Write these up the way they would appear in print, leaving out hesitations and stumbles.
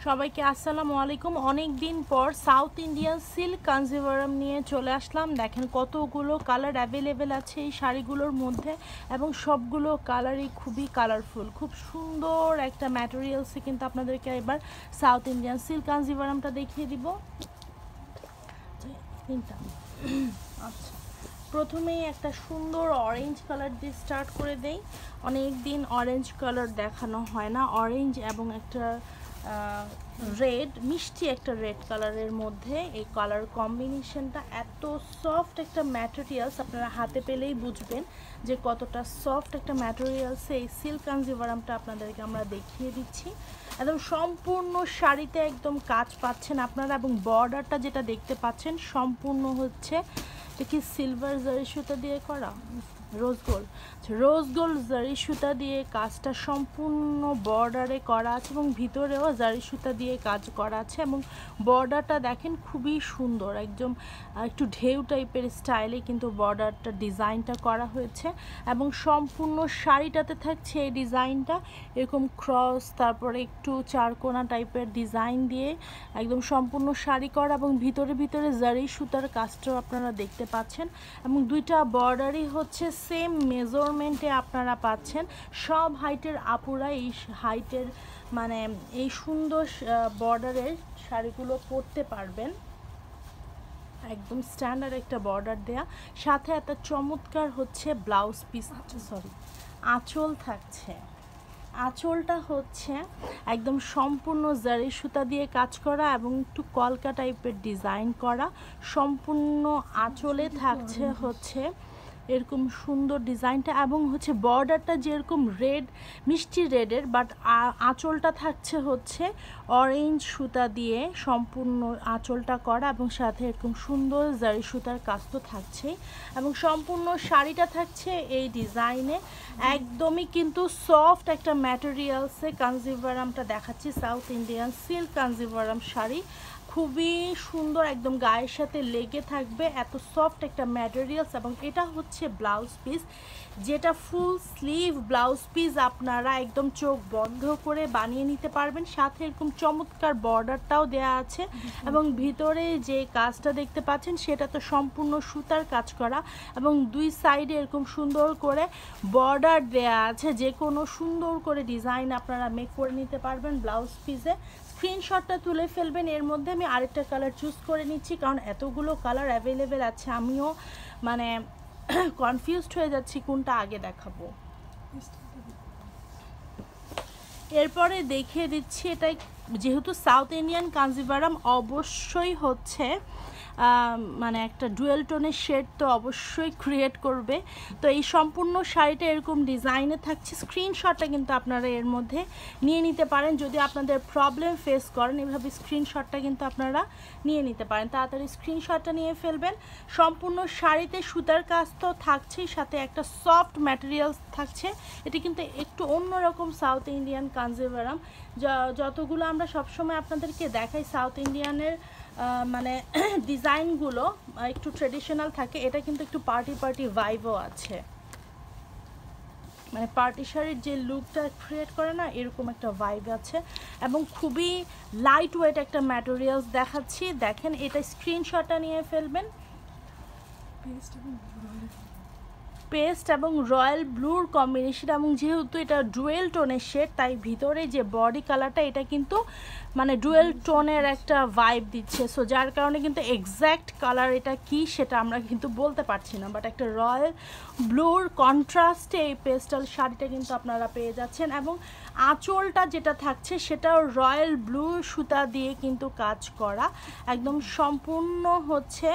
সবাইকে আসসালামু আলাইকুম। অনেক দিন পর সাউথ ইন্ডিয়ান সিল্ক কাঞ্জিভারাম নিয়ে চলে আসলাম। দেখেন কতগুলো কালার অ্যাভেলেবেল আছে এই শাড়িগুলোর মধ্যে এবং সবগুলো কালারই খুবই কালারফুল, খুব সুন্দর একটা ম্যাটেরিয়ালসে কিন্তু আপনাদেরকে এবার সাউথ ইন্ডিয়ান সিল্ক কাঞ্জিভারামটা দেখিয়ে দিব। আচ্ছা, প্রথমেই একটা সুন্দর অরেঞ্জ কালার দিয়ে স্টার্ট করে দেই। অনেক দিন অরেঞ্জ কালার দেখানো হয় না। অরেঞ্জ এবং একটা রেড, মিষ্টি একটা রেড কালারের মধ্যে এই কালার কম্বিনেশনটা এত সফট একটা ম্যাটেরিয়ালস, আপনারা হাতে পেলেই বুঝবেন যে কতটা সফট একটা ম্যাটেরিয়ালসে এই সিল্ক কাঞ্জিভারামটা আপনাদেরকে আমরা দেখিয়ে দিচ্ছি। একদম সম্পূর্ণ শাড়িতে একদম কাজ পাচ্ছেন আপনারা এবং বর্ডারটা যেটা দেখতে পাচ্ছেন সম্পূর্ণ হচ্ছে কি সিলভার জারি সুতা দিয়ে করা, রোজ গোল্ড জারি সুতা দিয়ে কাজটা সম্পূর্ণ বর্ডারে করা আছে এবং ভিতরেও জারি সুতা দিয়ে কাজ করা আছে এবং বর্ডারটা দেখেন খুবই সুন্দর, একদম একটু ঢেউ টাইপের স্টাইলে কিন্তু বর্ডারটা ডিজাইনটা করা হয়েছে এবং সম্পূর্ণ শাড়িটাতে থাকছে এই ডিজাইনটা এরকম ক্রস, তারপরে একটু চারকোনা টাইপের ডিজাইন দিয়ে একদম সম্পূর্ণ শাড়ি করা এবং ভিতরে জারি সুতার কাজটাও আপনারা দেখতে পাচ্ছেন এবং দুইটা বর্ডারই হচ্ছে সেম মেজারমেন্টে আপনারা পাচ্ছেন। সব হাইটের আপুরা এই হাইটের মানে এই সুন্দর বর্ডারের শাড়িগুলো পরতে পারবেন। একদম স্ট্যান্ডার্ড একটা বর্ডার দেয়া, সাথে একটা চমৎকার হচ্ছে ব্লাউজ পিস, আঁচল থাকছে। আঁচলটা হচ্ছে একদম সম্পূর্ণ জারি সুতা দিয়ে কাজ করা এবং একটু কলকা টাইপের ডিজাইন করা। সম্পূর্ণ আঁচলে থাকছে হচ্ছে এরকম সুন্দর ডিজাইনটা এবং হচ্ছে বর্ডারটা যেরকম রেড, মিষ্টি রেডের, বাট আঁচলটা থাকছে হচ্ছে অরেঞ্জ সুতা দিয়ে সম্পূর্ণ আঁচলটা করা এবং সাথে এরকম সুন্দর জারি সুতার কাজ তো থাকছেই এবং সম্পূর্ণ শাড়িটা থাকছে এই ডিজাইনে। একদমই কিন্তু সফট একটা ম্যাটেরিয়ালসে কাঞ্জিভারামটা দেখাচ্ছি, south Indian silk Kanjivaram sari খুবই সুন্দর, একদম গায়ের সাথে লেগে থাকবে, এত সফট একটা ম্যাটেরিয়ালস এবং এটা হচ্ছে ব্লাউজ পিস, যেটা ফুল স্লিভ ব্লাউজ পিস আপনারা একদম চোখ বন্ধ করে বানিয়ে নিতে পারবেন। সাথে এরকম চমৎকার বর্ডারটাও দেয়া আছে এবং ভিতরে যে কাজটা দেখতে পাচ্ছেন সেটা তো সম্পূর্ণ সুতার কাজ করা এবং দুই সাইডে এরকম সুন্দর করে বর্ডার দেয়া আছে, যে কোনো সুন্দর করে ডিজাইন আপনারা মেক করে নিতে পারবেন ব্লাউজ পিসে। স্ক্রিনশটটা তুলে ফেলবেন। এর মধ্যে আমি আরেকটা কালার চুজ করে নিচ্ছি কারণ এতগুলো কালার অ্যাভেলেবেল আছে, আমিও মানে কনফিউজড হয়ে যাচ্ছি কোনটা আগে দেখাবো। এরপরে দেখিয়ে দিচ্ছি, এটাই যেহেতু সাউথ ইন্ডিয়ান কাঞ্জিভারাম অবশ্যই হচ্ছে মানে একটা ডুয়েল টোনের শেড তো অবশ্যই ক্রিয়েট করবে। তো এই সম্পূর্ণ শাড়িটা এরকম ডিজাইনে থাকছে। স্ক্রিনশটটা কিন্তু আপনারা এর মধ্যে নিয়ে নিতে পারেন, যদি আপনাদের প্রবলেম ফেস করেন এভাবে স্ক্রিনশটটা কিন্তু আপনারা নিয়ে নিতে পারেন। তাড়াতাড়ি স্ক্রিনশটটা নিয়ে ফেলবেন। সম্পূর্ণ শাড়িতে সুতার কাজ তো থাকছেই, সাথে একটা সফট ম্যাটেরিয়ালস থাকছে। এটি কিন্তু একটু অন্যরকম সাউথ ইন্ডিয়ান কাঞ্জিভারাম। যতগুলো আমরা সবসময় আপনাদেরকে দেখাই সাউথ ইন্ডিয়ানের মানে ডিজাইনগুলো একটু ট্রেডিশনাল থাকে, এটা কিন্তু একটু পার্টি ভাইবও আছে, মানে পার্টি শাড়ির যে লুকটা ক্রিয়েট করে না এরকম একটা ভাইব আছে এবং খুবই লাইট ওয়েট একটা ম্যাটেরিয়ালস দেখাচ্ছি। দেখেন, এটা স্ক্রিনশটটা নিয়ে ফেলবেন। পেস্ট এবং রয়্যাল ব্লুর কম্বিনেশন এবং যেহেতু এটা ডুয়েল টোনের শেড তাই ভিতরে যে বডি কালারটা এটা কিন্তু মানে ডুয়েল টোনের একটা ভাইব দিচ্ছে। সো যার কারণে কিন্তু এক্স্যাক্ট কালার এটা কি সেটা আমরা কিন্তু বলতে পারছি না, বাট একটা রয়্যাল ব্লুর কন্ট্রাস্টে এই পেস্টাল শাড়িটা কিন্তু আপনারা পেয়ে যাচ্ছেন এবং আঁচলটা যেটা থাকছে সেটাও রয়্যাল ব্লু সুতা দিয়ে কিন্তু কাজ করা, একদম সম্পূর্ণ হচ্ছে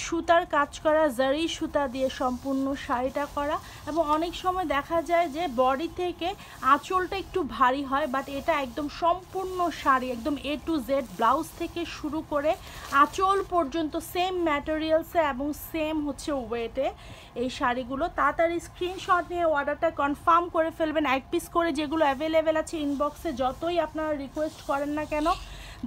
সুতার কাজ করা, জারি সুতা দিয়ে সম্পূর্ণ শাড়িটা করা এবং অনেক সময় দেখা যায় যে বডি থেকে আঁচলটা একটু ভারী হয়, বাট এটা একদম সম্পূর্ণ শাড়ি একদম A to Z ব্লাউজ থেকে শুরু করে আঁচল পর্যন্ত সেম ম্যাটেরিয়ালসে এবং সেম হচ্ছে ওয়েটে এই শাড়িগুলো। তাড়াতাড়ি স্ক্রিনশট নিয়ে অর্ডারটা কনফার্ম করে ফেলবেন। এক পিস করে যেগুলো অ্যাভেলেবেল আছে ইনবক্সে যতই আপনারা রিকোয়েস্ট করেন না কেন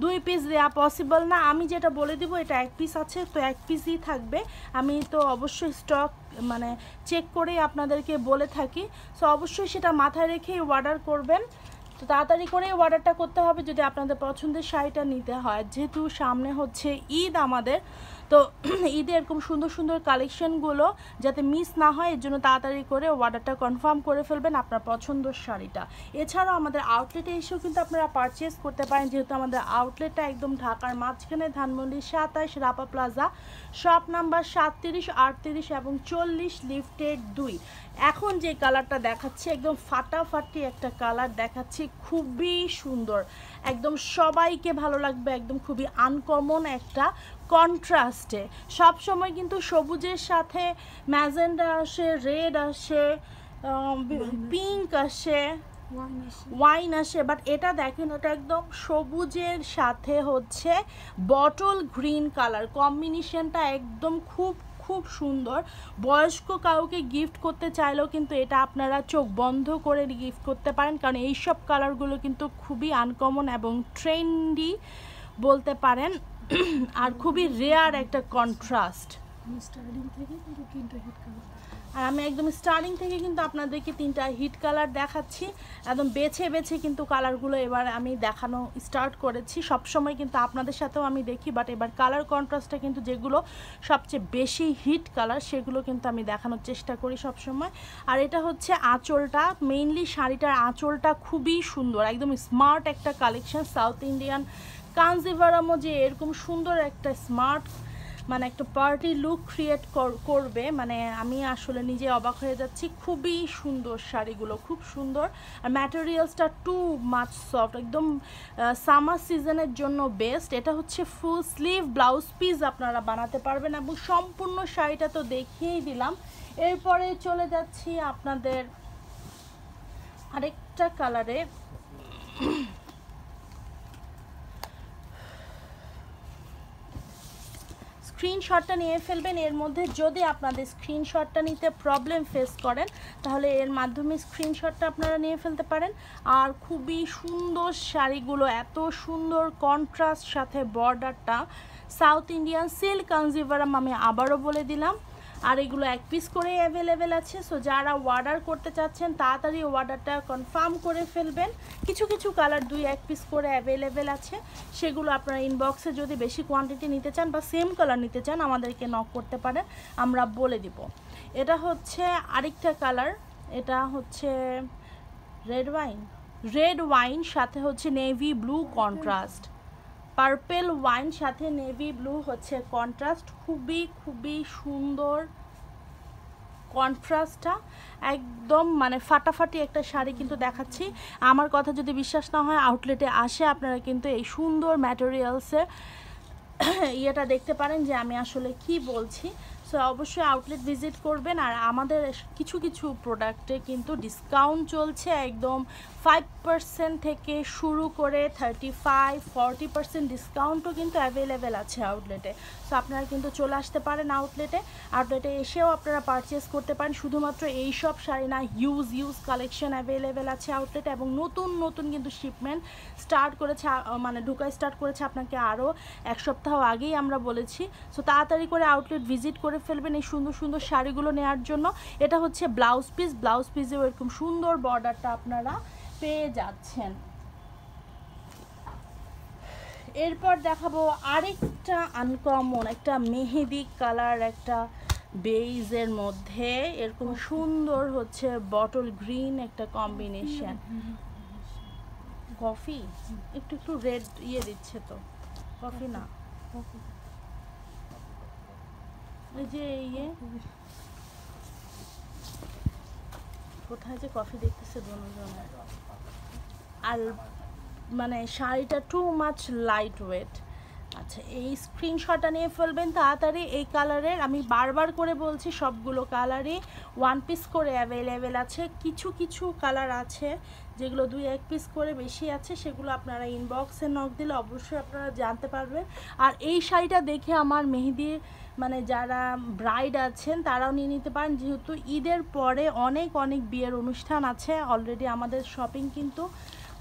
2 পিস দেওয়া পসিবল না। আমি যেটা বলে দিব এটা 1 পিস আছে, তো 1 পিসই থাকবে। আমি তো অবশ্যই স্টক মানে চেক করেই আপনাদেরকে বলে থাকি, সো অবশ্যই সেটা মাথায় রেখেই অর্ডার করবেন। তো তাড়াতাড়ি করে অর্ডারটা করতে হবে যদি আপনাদের পছন্দের শাড়িটা নিতে হয়। যেহেতু সামনে হচ্ছে ঈদ আমাদের, তো ঈদে এরকম সুন্দর সুন্দর কালেকশনগুলো যাতে মিস না হয় এর জন্য তাড়াতাড়ি করে অর্ডারটা কনফার্ম করে ফেলবেন আপনার পছন্দের শাড়িটা। এছাড়াও আমাদের আউটলেটে এসেও কিন্তু আপনারা পারচেস করতে পারেন, যেহেতু আমাদের আউটলেটটা একদম ঢাকার মাঝখানে, Dhanmondi 27 Rapa plaza, shop number 37, 38 এবং 40, লিফটেড 2। এখন যে কালারটা দেখাচ্ছি একদম ফাটাফাটি একটা কালার দেখাচ্ছি, খুবই সুন্দর, একদম সবাইকে ভালো লাগবে, একদম খুবই আনকমন একটা কন্ট্রাস্টে। সব সময় কিন্তু সবুজের সাথে ম্যাজেন্ডা আসে, রেড আসে, পিঙ্ক আসে, ওয়াইন আসে, বাট এটা দেখেন এটা একদম সবুজের সাথে হচ্ছে বটল গ্রিন কালার, কম্বিনেশনটা একদম খুব খুব সুন্দর। বয়স্ক কাউকে গিফট করতে চাইলেও কিন্তু এটা আপনারা চোখ বন্ধ করে গিফট করতে পারেন, কারণ এইসব কালারগুলো কিন্তু খুবই আনকমন এবং ট্রেন্ডি বলতে পারেন, আর খুবই রেয়ার একটা কন্ট্রাস্ট। আর আমি একদম স্টার্টিং থেকে কিন্তু আপনাদেরকে 3টা হিট কালার দেখাচ্ছি, একদম বেছে বেছে কিন্তু কালারগুলো এবার আমি দেখানো স্টার্ট করেছি। সবসময় কিন্তু আপনাদের সাথেও আমি দেখি, বাট এবার কালার কন্ট্রাস্টটা কিন্তু যেগুলো সবচেয়ে বেশি হিট কালার সেগুলো কিন্তু আমি দেখানোর চেষ্টা করি সবসময়। আর এটা হচ্ছে আঁচলটা, মেইনলি শাড়িটার আঁচলটা খুবই সুন্দর, একদম স্মার্ট একটা কালেকশন। সাউথ ইন্ডিয়ান কাঞ্জিভারামও যে এরকম সুন্দর একটা স্মার্ট মানে একটা পার্টি লুক ক্রিয়েট করবে, মানে আমি আসলে নিজে অবাক হয়ে যাচ্ছি। খুবই সুন্দর শাড়িগুলো, খুব সুন্দর। আর ম্যাটেরিয়ালসটা টু মাচ সফট, একদম সামার সিজনের জন্য বেস্ট। এটা হচ্ছে ফুল স্লিভ ব্লাউজ পিস আপনারা বানাতে পারবেন, এবং সম্পূর্ণ শাড়িটা তো দেখিয়েই দিলাম। এরপরে চলে যাচ্ছি আপনাদের আরেকটা কালারে। স্ক্রিনশটটা নিয়ে ফেলবেন। এর মধ্যে যদি আপনাদের স্ক্রিনশটটা নিতে প্রবলেম ফেস করেন তাহলে এর মাধ্যমে স্ক্রিনশটটা আপনারা নিয়ে ফেলতে পারেন। আর খুবই সুন্দর শাড়িগুলো, এত সুন্দর কন্ট্রাস্ট সাথে বর্ডারটা, সাউথ ইন্ডিয়ান সিল্ক কাঞ্জিভারাম আমি আবারও বলে দিলাম। আর এগুলো 1 পিস করে অ্যাভেলেবেল আছে। সো যারা অর্ডার করতে চাচ্ছেন তাড়াতাড়ি অর্ডারটা কনফার্ম করে ফেলবেন। কিছু কিছু কালার 2-1 পিস করে অ্যাভেলেবেল আছে, সেগুলো আপনারা ইনবক্সে যদি বেশি কোয়ান্টিটি নিতে চান বা সেম কালার নিতে চান আমাদেরকে নক করতে পারেন, আমরা বলে দিব। এটা হচ্ছে আরেকটা কালার, এটা হচ্ছে রেড ওয়াইন সাথে হচ্ছে navy blue contrast, purple wine সাথে নেভি ব্লু হচ্ছে কন্ট্রাস্ট। খুবই খুবই সুন্দর কন্ট্রাস্টটা, একদম মানে ফাটাফাটি একটা শাড়ি কিন্তু দেখাচ্ছি। আমার কথা যদি বিশ্বাস না হয় আউটলেটে আসে আপনারা কিন্তু এই সুন্দর ম্যাটেরিয়ালসের ইয়েটা দেখতে পারেন যে আমি আসলে কি বলছি। সো অবশ্যই আউটলেট ভিজিট করবেন। আর আমাদের কিছু কিছু প্রোডাক্টে কিন্তু ডিসকাউন্ট চলছে, একদম 5% থেকে শুরু করে 35-40% ডিসকাউন্টও কিন্তু অ্যাভেলেবেল আছে আউটলেটে। সো আপনারা কিন্তু চলে আসতে পারেন আউটলেটে এসেও আপনারা পারচেস করতে পারেন। শুধুমাত্র এই সব শাড়ি না, ইউজ কালেকশন অ্যাভেলেবেল আছে আউটলেটে, এবং নতুন নতুন কিন্তু শিপমেন্ট স্টার্ট করেছে, মানে ঢুকাই স্টার্ট করেছে আপনাকে আরও 1 সপ্তাহ আগেই আমরা বলেছি। সো তাড়াতাড়ি করে আউটলেট ভিজিট করে ফেলবেন এই সুন্দর সুন্দর শাড়িগুলো নেওয়ার জন্য। এটা হচ্ছে ব্লাউজ পিসেও এরকম সুন্দর বর্ডারটা আপনারা পেয়ে যাচ্ছেন। এরপর দেখাবো আরেকটা আনকমন, একটা মেহেদি কালার, একটা বেইজের মধ্যে এরকম সুন্দর হচ্ছে বটল গ্রিন একটা কম্বিনেশন। কফি একটু একটু রেড ইয়ে দিচ্ছে, তো কফি না, এই যে ইয়ে কোথায় যে কফি দেখতেছে দুজন। আর মানে শাড়িটা টু মাচ লাইট ওয়েট। আচ্ছা, এই স্ক্রিনশটটা নিয়ে ফেলবেন তাড়াতাড়ি। এই কালারের আমি বারবার করে বলছি সবগুলো কালারই 1 পিস করে অ্যাভেলেবেল আছে। কিছু কিছু কালার আছে যেগুলো 2-1 পিস করে বেশি আছে, সেগুলো আপনারা ইনবক্সে নক দিলে অবশ্যই আপনারা জানতে পারবেন। আর এই শাড়িটা দেখে আমার মেহেদির মানে যারা ব্রাইড আছেন তারাও নিয়ে নিতে পারেন, যেহেতু ঈদের পরে অনেক বিয়ের অনুষ্ঠান আছে। অলরেডি আমাদের শপিং কিন্তু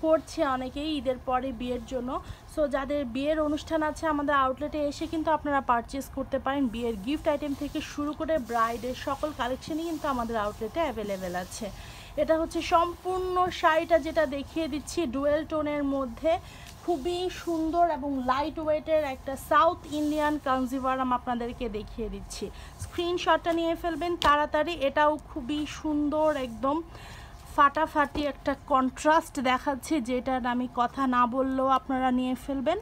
করছে অনেকেই ঈদের পরে বিয়ের জন্য। সো যাদের বিয়ের অনুষ্ঠান আছে আমাদের আউটলেটে এসে কিন্তু আপনারা পারচেস করতে পারেন। বিয়ের গিফট আইটেম থেকে শুরু করে ব্রাইডের সকল কালেকশনই কিন্তু আমাদের আউটলেটে অ্যাভেলেবেল আছে। এটা হচ্ছে সম্পূর্ণ শাড়িটা যেটা দেখিয়ে দিচ্ছি ডুয়েল টোনের মধ্যে, খুবই সুন্দর এবং লাইট ওয়েটের একটা সাউথ ইন্ডিয়ান কাঞ্জিভারাম আপনাদেরকে দেখিয়ে দিচ্ছি। স্ক্রিনশটটা নিয়ে ফেলবেন তাড়াতাড়ি। এটাও খুবই সুন্দর, একদম ফাটাফাটি একটা কন্ট্রাস্ট দেখাচ্ছে, যেটার আমি কথা না বললেও আপনারা নিয়ে ফেলবেন।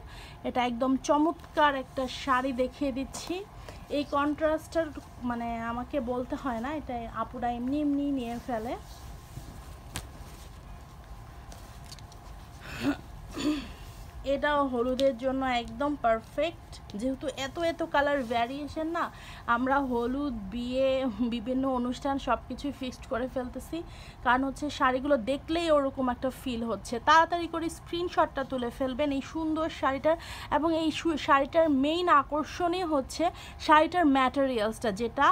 এটা একদম চমৎকার একটা শাড়ি দেখিয়ে দিচ্ছি। এই কন্ট্রাস্টটার মানে আমাকে বলতে হয় না, এটা আপুরা এমনি এমনি নিয়ে ফেলে। এটাও হলুদের জন্য একদম পারফেক্ট, যেহেতু এত কালার ভ্যারিয়েশন না, আমরা হলুদ, বিয়ে, বিভিন্ন অনুষ্ঠান সব কিছুই ফিক্সড করে ফেলতেছি, কারণ হচ্ছে শাড়িগুলো দেখলেই ওরকম একটা ফিল হচ্ছে। তাড়াতাড়ি করে স্ক্রিনশটটা তুলে ফেলবেন এই সুন্দর শাড়িটার। এবং এই শাড়িটার মেইন আকর্ষণই হচ্ছে শাড়িটার ম্যাটেরিয়ালসটা, যেটা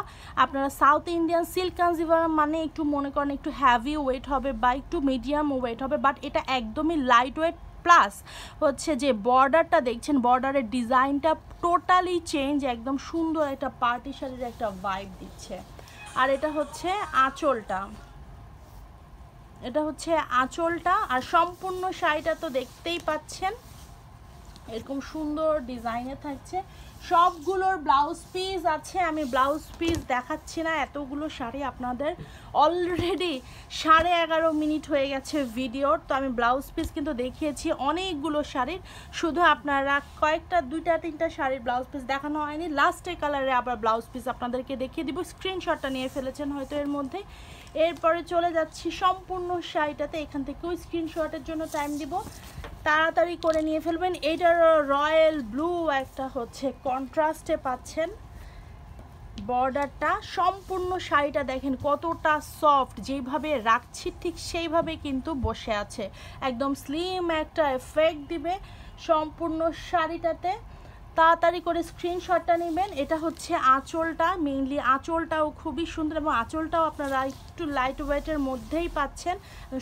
আপনারা সাউথ ইন্ডিয়ান সিল্ক কাঞ্জিভারাম মানে একটু মনে করেন একটু হ্যাভি ওয়েট হবে বা একটু মিডিয়াম ওয়েট হবে, বাট এটা একদমই লাইট ওয়েট। প্লাস হচ্ছে যে বর্ডারটা দেখছেন, বর্ডারের ডিজাইনটা টোটালি চেঞ্জ, একদম সুন্দর একটা পার্টি শাড়ির একটা ভাইব দিচ্ছে। আর এটা হচ্ছে আঁচলটা, এটা হচ্ছে আঁচলটা। আর সম্পূর্ণ শাড়িটা তো দেখতেই পাচ্ছেন এরকম সুন্দর ডিজাইনে থাকছে। সবগুলোর ব্লাউজ পিস আছে, আমি ব্লাউজ পিস দেখাচ্ছি না, এতগুলো শাড়ি আপনাদের অলরেডি 11:30 মিনিট হয়ে গেছে ভিডিওর, তো আমি ব্লাউজ পিস কিন্তু দেখিয়েছি অনেকগুলো শাড়ির, শুধু আপনারা কয়েকটা 2-3টা শাড়ির ব্লাউজ পিস দেখানো হয়নি। লাস্টের কালারে আবার ব্লাউজ পিস আপনাদেরকে দেখিয়ে দিব, স্ক্রিনশটটা নিয়ে ফেলেছেন হয়তো এর মধ্যে। এরপরে চলে যাচ্ছি সম্পূর্ণ শাড়িটাতে, এখান থেকেও স্ক্রিনশটের জন্য টাইম দিব, তাড়াতাড়ি করে নিয়ে ফেলবেন। এইটার রয়্যাল ব্লু একটা হচ্ছে কন্ট্রাস্টে পাচ্ছেন বর্ডারটা। সম্পূর্ণ শাড়িটা দেখেন কতটা সফট, যেইভাবে রাখছি ঠিক সেইভাবে কিন্তু বসে আছে, একদম স্লিম একটা এফেক্ট দিবে সম্পূর্ণ শাড়িটাতে। তাড়াতাড়ি করে স্ক্রিনশটটা নেবেন। এটা হচ্ছে আঁচলটা, মেইনলি আঁচলটাও খুবই সুন্দর এবং আঁচলটাও আপনারা একটু লাইট ওয়েটের মধ্যেই পাচ্ছেন।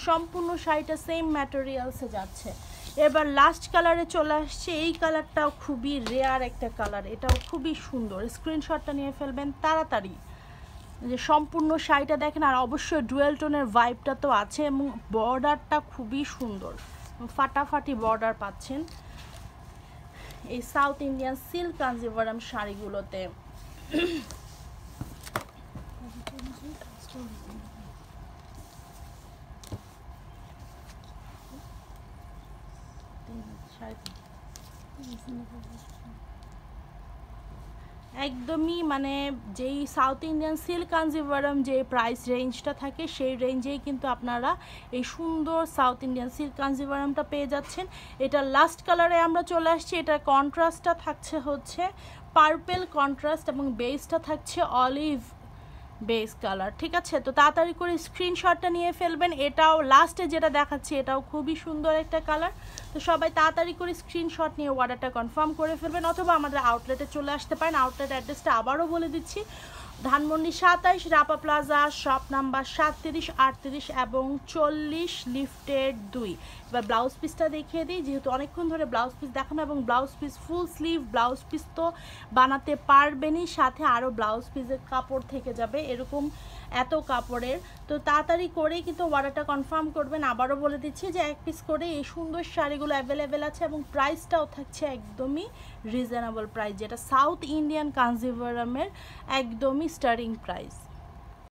সম্পূর্ণ শাড়িটা সেম ম্যাটেরিয়ালসে যাচ্ছে। এবার লাস্ট কালারে চলে আসছে, এই কালারটাও খুবই রেয়ার একটা কালার, এটাও খুবই সুন্দর। স্ক্রিনশটটা নিয়ে ফেলবেন তাড়াতাড়ি। যে সম্পূর্ণ শাড়িটা দেখেন, আর অবশ্যই ডুয়েল টোনের ভাইবটা তো আছে এবং বর্ডারটা খুবই সুন্দর, ফাটাফাটি বর্ডার পাচ্ছেন এই সাউথ ইন্ডিয়ান সিল্ক কাঞ্জিভারাম শাড়িগুলোতে। একদমই মানে যেই সাউথ ইন্ডিয়ান সিল্ক কাঞ্জিভারাম যে প্রাইস রেঞ্জটা থাকে সেই রেঞ্জেই কিন্তু আপনারা এই সুন্দর সাউথ ইন্ডিয়ান সিল্ক কাঞ্জিভারামটা পেয়ে যাচ্ছেন। এটা লাস্ট কালারে আমরা চলে আসছি, এটার কন্ট্রাস্টটা থাকছে হচ্ছে পার্পেল কন্ট্রাস্ট এবং বেসটা থাকছে অলিভ বেস কালার, ঠিক আছে? তো তাড়াতাড়ি করে স্ক্রিনশটটা নিয়ে ফেলবেন। এটাও লাস্টে যেটা দেখাচ্ছি এটাও খুবই সুন্দর একটা কালার, তো সবাই তাড়াতাড়ি করে স্ক্রিনশট নিয়ে অর্ডারটা কনফার্ম করে ফেলবেন, অথবা আমাদের আউটলেটে চলে আসতে পারেন। আউটলেট অ্যাড্রেসটা আবারও বলে দিচ্ছি, Dhanmondi 27 Rapa plaza, shop number 37, 38 এবং 40, লিফটেড 2। এবার ব্লাউজ পিসটা দেখিয়ে দিই, যেহেতু অনেকক্ষণ ধরে ব্লাউজ পিস দেখানো, এবং blouse piece full sleeve blouse piece তো বানাতে পারবেনই, সাথে আরও ব্লাউজ পিসের কাপড় থেকে যাবে এরকম এত কাপড়ের। তো তাড়াতাড়ি করেই কিন্তু অর্ডারটা কনফার্ম করবেন। আবারও বলে দিচ্ছি যে এক পিস করে এই সুন্দর শাড়িগুলো অ্যাভেলেবেল আছে এবং প্রাইসটাও থাকছে একদমই রিজনেবল প্রাইস, যেটা সাউথ ইন্ডিয়ান কাঞ্জিভারামের একদমই স্টার্টিং প্রাইস।